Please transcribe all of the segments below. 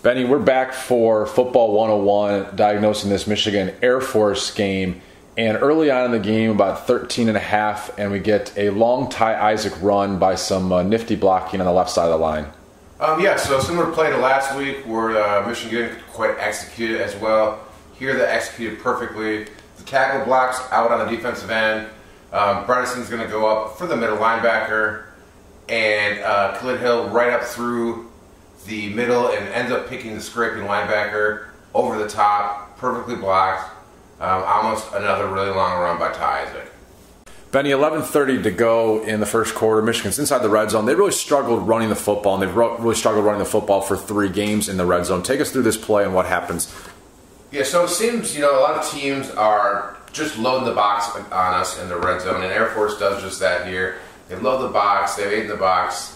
Benny, we're back for Football 101, diagnosing this Michigan Air Force game. And early on in the game, about 13 and a half, and we get a long Ty Isaac run by some nifty blocking on the left side of the line. So similar play to last week where Michigan didn't quite execute it as well. Here they executed perfectly. The tackle blocks out on the defensive end. Bredesen's going to go up for the middle linebacker, and Khalid Hill right up through the middle and ends up picking the scraping linebacker over the top, perfectly blocked. Almost another really long run by Ty Isaac. Benny, 11:30 to go in the first quarter. Michigan's inside the red zone. They really struggled running the football, and they've really struggled running the football for 3 games in the red zone. Take us through this play and what happens. Yeah, so it seems, a lot of teams are just loading the box on us in the red zone, and Air Force does just that here. They load the box, they 8 in the box.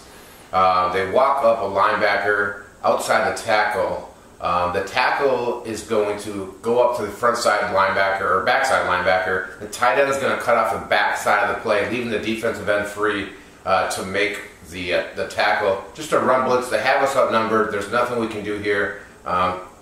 They walk up a linebacker outside the tackle. The tackle is going to go up to the front side linebacker or backside linebacker. The tight end is going to cut off the backside of the play, leaving the defensive end free to make the tackle. Just a run blitz. They have us outnumbered. There's nothing we can do here.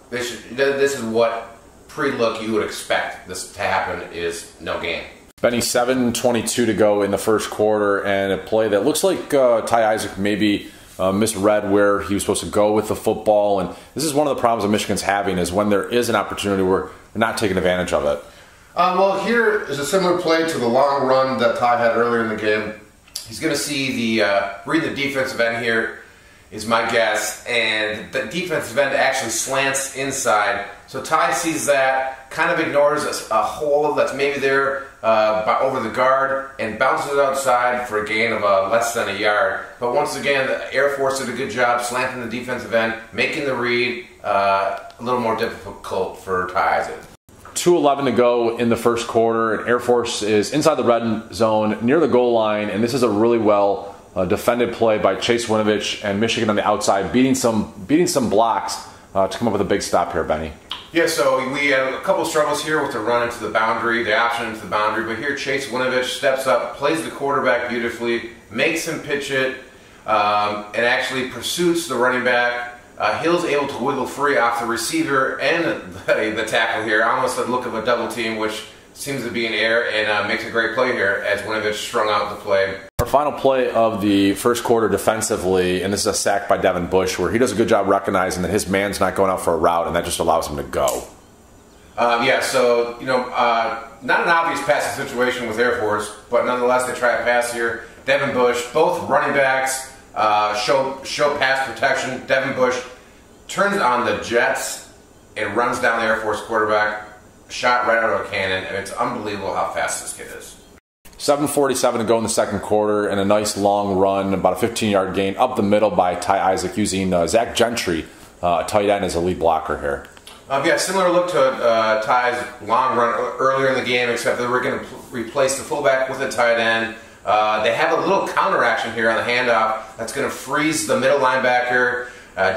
This is what pre-look you would expect this to happen is no gain. Benny, 7:22 to go in the first quarter, and a play that looks like Ty Isaac maybe misread where he was supposed to go with the football. And this is one of the problems that Michigan's having is when there is an opportunity where they're not taking advantage of it. Well, here is a similar play to the long run that Ty had earlier in the game. He's going to see read the defensive end here is my guess, and the defensive end actually slants inside. So Ty sees that, kind of ignores a hole that's maybe there over the guard, and bounces outside for a gain of less than a yard. But once again, the Air Force did a good job slanting the defensive end, making the read a little more difficult for Ty Isaac. 2:11 to go in the first quarter, and Air Force is inside the red zone near the goal line, and this is a really well defended play by Chase Winovich, and Michigan on the outside beating some blocks to come up with a big stop here, Benny. Yeah, so we had a couple of struggles here with the run into the boundary, the option into the boundary, but here Chase Winovich steps up, plays the quarterback beautifully, makes him pitch it, and actually pursues the running back. Hill's able to wiggle free off the receiver and the tackle here, almost a look of a double team, which seems to be in air, and makes a great play here as Winovich strung out the play. Our final play of the first quarter defensively, and this is a sack by Devin Bush, where he does a good job recognizing that his man's not going out for a route, and that just allows him to go. Not an obvious passing situation with Air Force, but nonetheless they try a pass here. Devin Bush, both running backs show pass protection. Devin Bush turns on the jets and runs down the Air Force quarterback, shot right out of a cannon, and it's unbelievable how fast this kid is. 7:47 to go in the second quarter, and a nice long run, about a 15-yard gain up the middle by Ty Isaac using Zach Gentry, tight end, as a lead blocker here. Similar look to Ty's long run earlier in the game, except that we're going to replace the fullback with a tight end. They have a little counter action here on the handoff that's going to freeze the middle linebacker.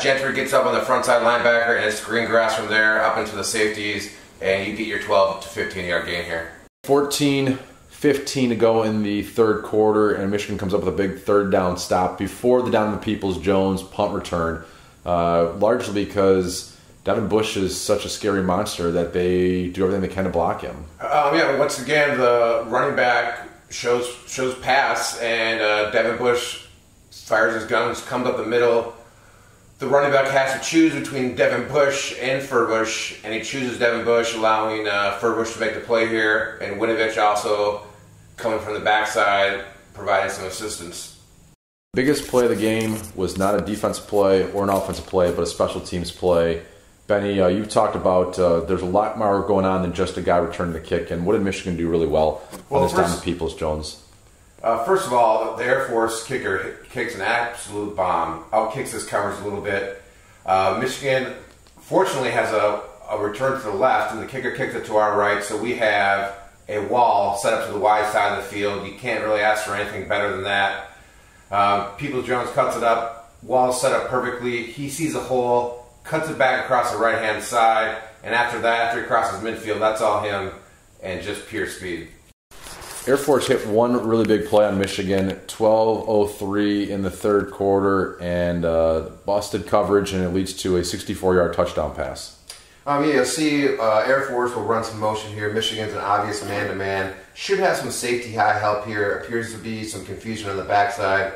Gentry gets up on the front side linebacker, and it's green grass from there up into the safeties, and you get your 12 to 15-yard gain here. 14:15 to go in the third quarter, and Michigan comes up with a big third down stop before the down to Peoples-Jones punt return, largely because Devin Bush is such a scary monster that they do everything they can to block him. Once again, the running back shows pass, and Devin Bush fires his guns, comes up the middle. The running back has to choose between Devin Bush and Furbush, and he chooses Devin Bush, allowing Furbush to make the play here, and Winovich also coming from the backside, providing some assistance. Biggest play of the game was not a defensive play or an offensive play, but a special teams play. Benny, you've talked about there's a lot more going on than just a guy returning the kick, and what did Michigan do really well on this down to Peoples-Jones? First of all, the Air Force kicker kicks an absolute bomb, outkicks his covers a little bit. Michigan, fortunately, has a return to the left, and the kicker kicks it to our right, so we have a wall set up to the wide side of the field. You can't really ask for anything better than that. Peoples-Jones cuts it up, wall set up perfectly. He sees a hole, cuts it back across the right-hand side, and after he crosses midfield, that's all him, and just pure speed. Air Force hit one really big play on Michigan, 12:03 in the third quarter, and busted coverage, and it leads to a 64-yard touchdown pass. You'll see Air Force will run some motion here. Michigan's an obvious man-to-man. Should have some safety high help here. Appears to be some confusion on the backside.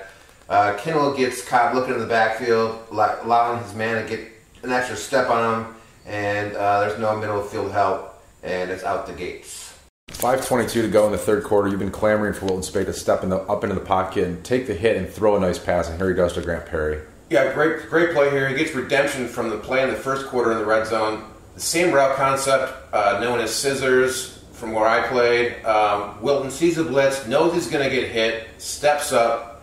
Kinnell gets caught looking in the backfield, allowing his man to get an extra step on him, and there's no middle field help, and it's out the gates. 5:22 to go in the third quarter. You've been clamoring for Wilton Speight to step up into the pocket and take the hit and throw a nice pass, and here he does to Grant Perry. Yeah, great play here. He gets redemption from the play in the first quarter in the red zone. The same route concept known as scissors from where I played. Wilton sees a blitz, knows he's going to get hit, steps up,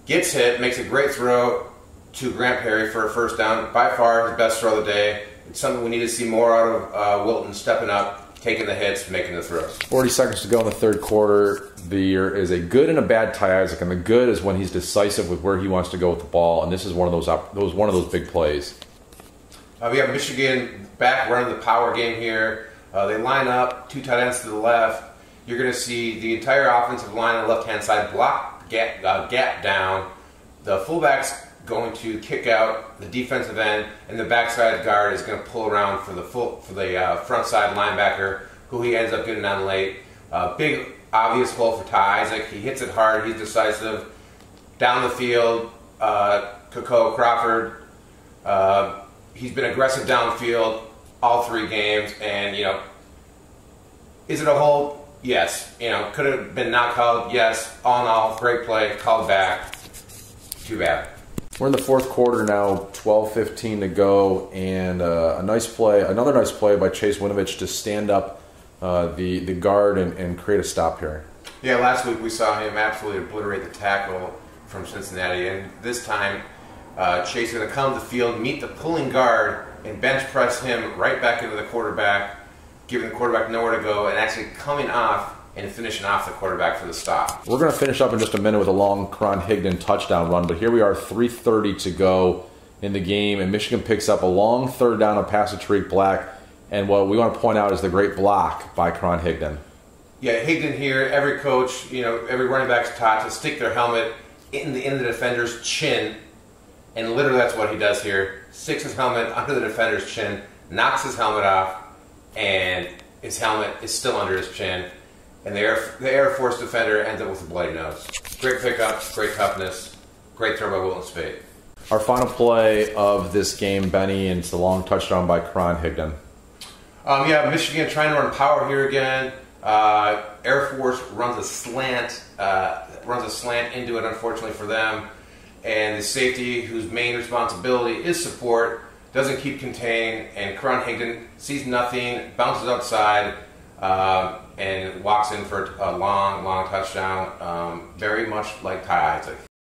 gets hit, makes a great throw to Grant Perry for a first down. By far his best throw of the day. It's something we need to see more out of Wilton, stepping up, taking the hits, making the throws. 40 seconds to go in the third quarter. There is a good and a bad Ty Isaac, and the good is when he's decisive with where he wants to go with the ball, and this is one of those big plays. We have Michigan back running the power game here. They line up, two tight ends to the left. You're going to see the entire offensive line on the left-hand side block gap down. The fullback's going to kick out the defensive end, and the backside guard is going to pull around for the front side linebacker, who he ends up getting on late. Big obvious hole for Ty Isaac. He hits it hard. He's decisive. Down the field, Coco Crawford. He's been aggressive downfield all three games, and is it a hold? Yes. Could have been not called? Yes. All in all, great play. Called back. Too bad. We're in the fourth quarter now, 12:15 to go, and another nice play by Chase Winovich to stand up the guard and create a stop here. Yeah, last week we saw him absolutely obliterate the tackle from Cincinnati, and this time Chase is going to come to the field, meet the pulling guard, and bench press him right back into the quarterback, giving the quarterback nowhere to go, and actually coming off and finishing off the quarterback for the stop. We're going to finish up in just a minute with a long Karan Higdon touchdown run, but here we are, 3:30 to go in the game, and Michigan picks up a long third down and pass to Tariq Black, and what we want to point out is the great block by Karan Higdon. Yeah, Higdon here, every coach, every running back's taught to stick their helmet in the defender's chin, and literally that's what he does here. Sticks his helmet under the defender's chin, knocks his helmet off, and his helmet is still under his chin. And the Air Force defender ends up with a bloody nose. Great pickup, great toughness, great throw by Wilton Speight. Our final play of this game, Benny, and it's the long touchdown by Karan Higdon. Michigan trying to run power here again. Air Force runs a slant into it, unfortunately for them. And the safety, whose main responsibility is support, doesn't keep contained, and Karan Higdon sees nothing, bounces outside, and walks in for a long touchdown, very much like Ty Isaac.